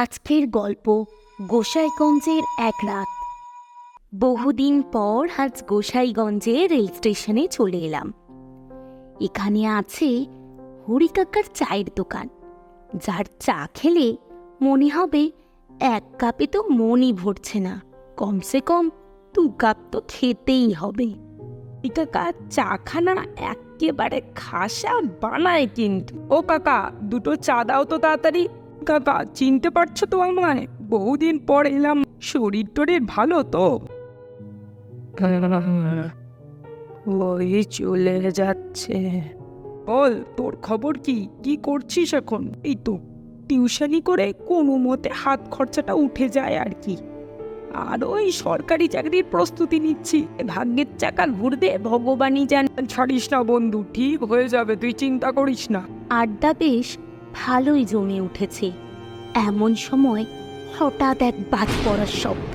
আজকের গল্প গোসাইগঞ্জের এক রাত। বহুদিন পর আজ গোসাইগঞ্জে রেল স্টেশনে চলে এলাম। এখানে আছে হরিকাকার চায়ের দোকান, যার চা খেলে মনে হবে এক কাপে তো মনই ভরছে না, কমসে কম 2 কাপ তো খেতেই হবে। কাকা চাখানা একেবারে খাসা বানায় কিন্তু। ও কাকা, 2টো চা দাও তো তাড়াতাড়ি। কাকা, চিনতে পারছো তো আমায়? বহুদিন পর এলাম। শরীর টরীর ভালো তো? ওই চলে যাচ্ছে। বল, তোর খবর কি? কি করছিস এখন? এই তো টিউশনি করে কোনো মতে হাত খরচাটা উঠে যায় আর কি। আর ওই সরকারি চাকরির প্রস্তুতি নিচ্ছি। ভাগ্যের চাকা ঘুরবে ভগবানই জান। ছাড়িস না বন্ধু, ঠিক হয়ে যাবে, তুই চিন্তা করিস না। আড্ডা বেশ ভালোই জমে উঠেছে। এমন সময় হঠাৎ এক বাজ পড়ার শব্দ।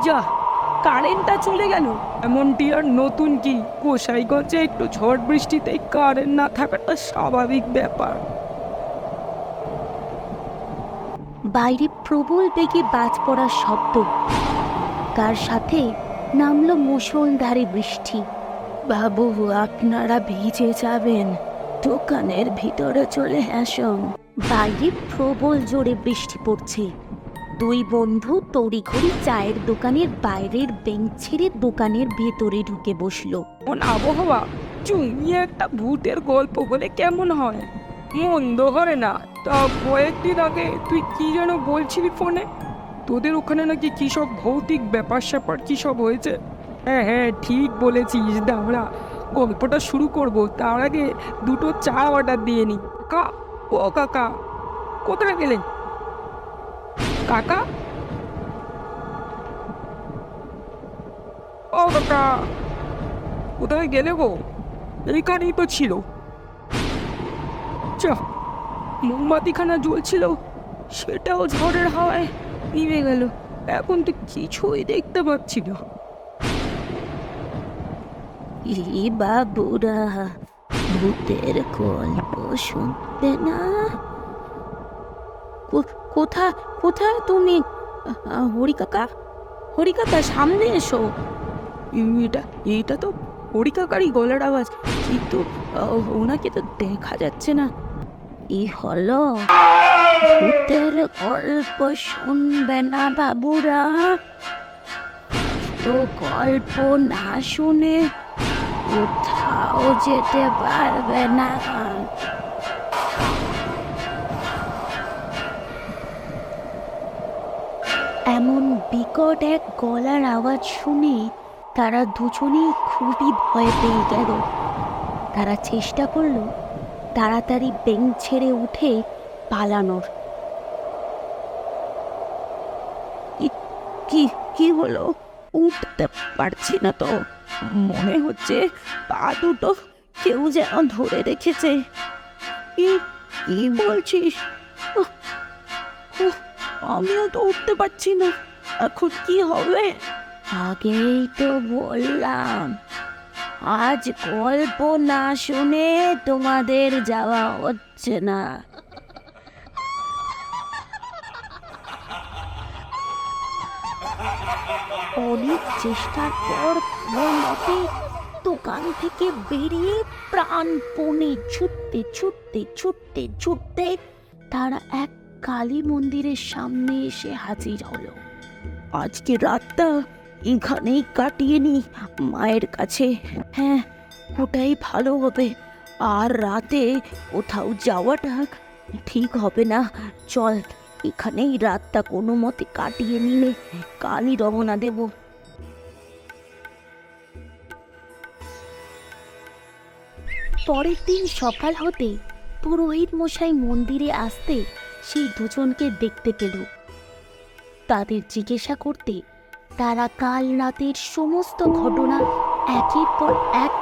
যা, কারেন্টটা চলে গেল। এমনটি আর নতুন কি? গোসাইগঞ্জে একটু ঝড় বৃষ্টিতে কারেন্ট না থাকাটা স্বাভাবিক ব্যাপার। বাইরে প্রবল বেগে বাজ পড়ার শব্দ, তার সাথে নামলো মুষলধারে বৃষ্টি। বাবু, আপনারা ভিজে যাবেন, দোকানের ভিতরে চলে আসুন। বাইরে প্রবল জোরে বৃষ্টি পড়ছে। 2 বন্ধু তড়িঘড়ি চায়ের দোকানের বাইরের বেঞ্চ ছেড়ে দোকানের ভেতরে ঢুকে বসলো। কোন আবহাওয়া! চুইয়ে একটা ভূতের গল্প বলে কেমন হয়? মন্দ করে না। তা কয়েকদিন আগে তুই কি যেন বলছিলি ফোনে? তোদের ওখানে নাকি কি সব ভৌতিক ব্যাপার স্যাপার কি সব হয়েছে? হ্যাঁ হ্যাঁ, ঠিক বলেছিস। দাঁড়া, গল্পটা শুরু করব তার আগে 2টো চা অর্ডার দিয়ে নি। কাকা, ও কাকা, কোথায় গেলে? কাকা, ও কাকা, কোথায় গেলে গো? এইখানেই তো ছিল। মোমবাতিখানা জ্বলছিল, সেটাও ঝড়ের হাওয়ায় নিভে গেল। এখন তো কিছুই দেখতে পাচ্ছি না। ই বাবুরা, ভূতের গল্প শুনতে না? কোথায় তুমি? হরিকাকা, হরিকাকা, সামনে এসো। এটা তো হরিকাকারই গলার আওয়াজ, কিন্তু ওনাকে তো দেখা যাচ্ছে না। ই হলো, ভূতের গল্প শুনবে না বাবুরা? তো গল্প না শুনে কোথাও যেতে পারবে না। এমন বিকট এক গলার আওয়াজ শুনে তারা দুজনেই খুবই ভয় পেয়ে গেল। তারা চেষ্টা করলো তাড়াতাড়ি বেঞ্চ ছেড়ে উঠে পালানোর। কি কি হলো? উঠতে পারছি না তো, মনে হচ্ছে পা দুটো কেউ যেন ধরে রেখেছে। কি কি বলছিস? উহ, উহ, আমিও তো উঠতে পারছি না, এখন কি হবে? আগেই তো বললাম, আজ গল্প না শুনে তোমাদের যাওয়া হচ্ছে না। অনেক চেষ্টার পর কোনো মতে দোকান থেকে বেরিয়ে প্রাণপণে ছুটতে তারা এক কালী মন্দিরের সামনে এসে হাজির হলো। আজকে রাতটা এখানেই কাটিয়ে নি মায়ের কাছে। হ্যাঁ, ওটাই ভালো হবে। আর রাতে কোথাও যাওয়াটা ঠিক হবে না। চল, এখানেই রাতটা কোনো মতে কাটিয়ে নিলে কালই রওনা দেব। পরের দিন সকাল হতে পুরোহিত মশাই মন্দিরে আসতে সেই দুজনকে দেখতে পেল। তাদের জিজ্ঞাসা করতে তারা কাল রাতের সমস্ত ঘটনা একের পর এক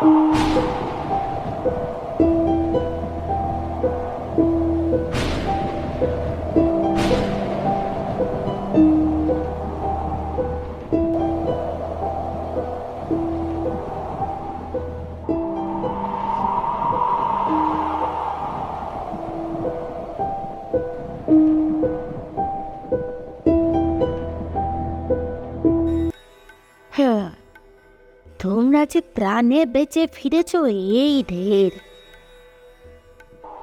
যে প্রাণে বেঁচে ফিরেছ এই ঢের।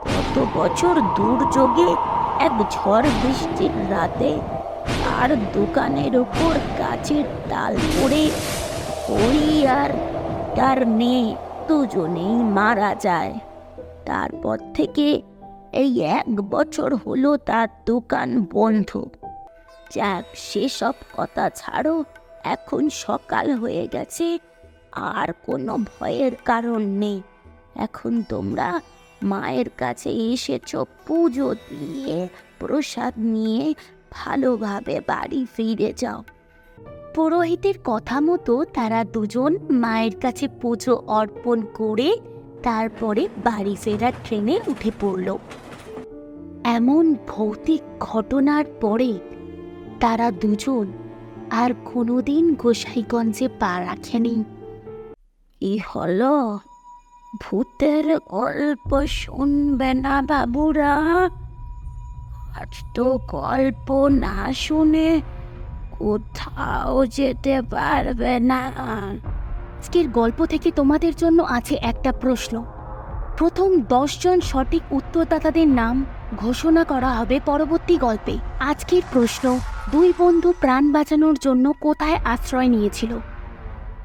কত বছর দুর্যোগে এক ঝড় বৃষ্টির রাতে আর দোকানের ওপর গাছের ডাল পড়ে হরি আর তার মেয়ে দুজনেই মারা যায়। তারপর থেকে এই 1 বছর হলো তার দোকান বন্ধ। যাক, সেসব কথা ছাড়ো, এখন সকাল হয়ে গেছে, আর কোনো ভয়ের কারণ নেই। এখন তোমরা মায়ের কাছে এসেছো পুজো দিয়ে প্রসাদ নিয়ে ভালোভাবে বাড়ি ফিরে যাও। পুরোহিতের কথা মতো তারা দুজন মায়ের কাছে পুজো অর্পণ করে তারপরে বাড়ি ফেরার ট্রেনে উঠে পড়ল। এমন ভৌতিক ঘটনার পরে তারা দুজন আর কোনোদিন গোসাইগঞ্জে পা রাখেনি। কি হলো? ভূতের গল্প শুনবে না বাবুরা? আজ তো গল্প না শুনে কোথাও যেতে পারবে না। আজকের গল্প থেকে তোমাদের জন্য আছে একটা প্রশ্ন। প্রথম 10 জন সঠিক উত্তরদাতাদের নাম ঘোষণা করা হবে পরবর্তী গল্পে। আজকের প্রশ্ন, 2 বন্ধু প্রাণ বাঁচানোর জন্য কোথায় আশ্রয় নিয়েছিল?